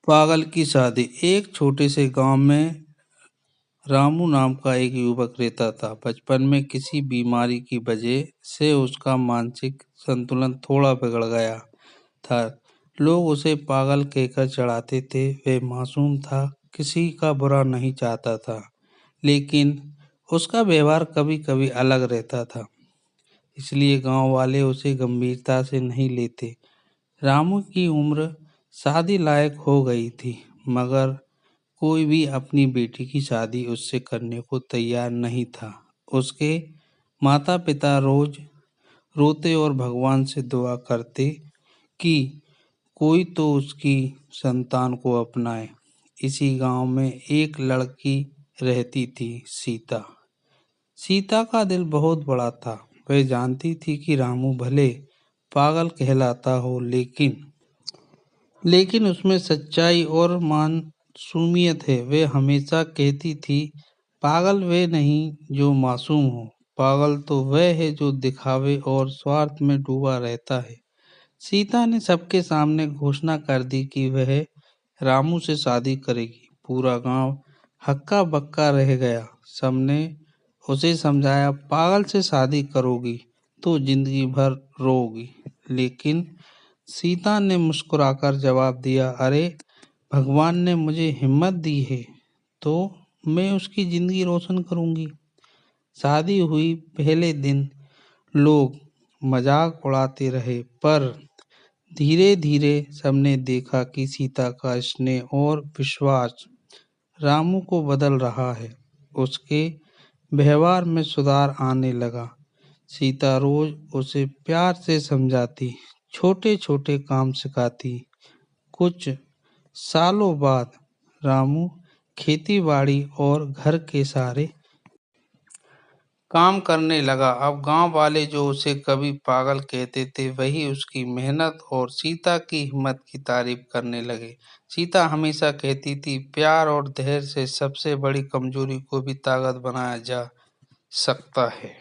पागल की शादी। एक छोटे से गांव में रामू नाम का एक युवक रहता था। बचपन में किसी बीमारी की वजह से उसका मानसिक संतुलन थोड़ा बिगड़ गया था। लोग उसे पागल कहकर चिढ़ाते थे। वह मासूम था, किसी का बुरा नहीं चाहता था, लेकिन उसका व्यवहार कभी कभी अलग रहता था, इसलिए गांव वाले उसे गंभीरता से नहीं लेते। रामू की उम्र शादी लायक हो गई थी, मगर कोई भी अपनी बेटी की शादी उससे करने को तैयार नहीं था। उसके माता पिता रोज रोते और भगवान से दुआ करते कि कोई तो उसकी संतान को अपनाए। इसी गांव में एक लड़की रहती थी, सीता। सीता का दिल बहुत बड़ा था। वह जानती थी कि रामू भले पागल कहलाता हो, लेकिन उसमें सच्चाई और मासूमियत है। वे हमेशा कहती थी, पागल वे नहीं जो मासूम हो, पागल तो वह है जो दिखावे और स्वार्थ में डूबा रहता है। सीता ने सबके सामने घोषणा कर दी कि वह रामू से शादी करेगी। पूरा गांव हक्का बक्का रह गया। सबने उसे समझाया, पागल से शादी करोगी तो जिंदगी भर रोगी। लेकिन सीता ने मुस्कुराकर जवाब दिया, अरे भगवान ने मुझे हिम्मत दी है तो मैं उसकी जिंदगी रोशन करूंगी। शादी हुई पहले दिन लोग मजाक उड़ाते रहे, पर धीरे धीरे सबने देखा कि सीता का स्नेह और विश्वास रामू को बदल रहा है। उसके व्यवहार में सुधार आने लगा। सीता रोज उसे प्यार से समझाती, छोटे छोटे काम सिखाती। कुछ सालों बाद रामू खेती बाड़ी और घर के सारे काम करने लगा। अब गांव वाले जो उसे कभी पागल कहते थे, वही उसकी मेहनत और सीता की हिम्मत की तारीफ करने लगे। सीता हमेशा कहती थी, प्यार और धैर्य से सबसे बड़ी कमजोरी को भी ताकत बनाया जा सकता है।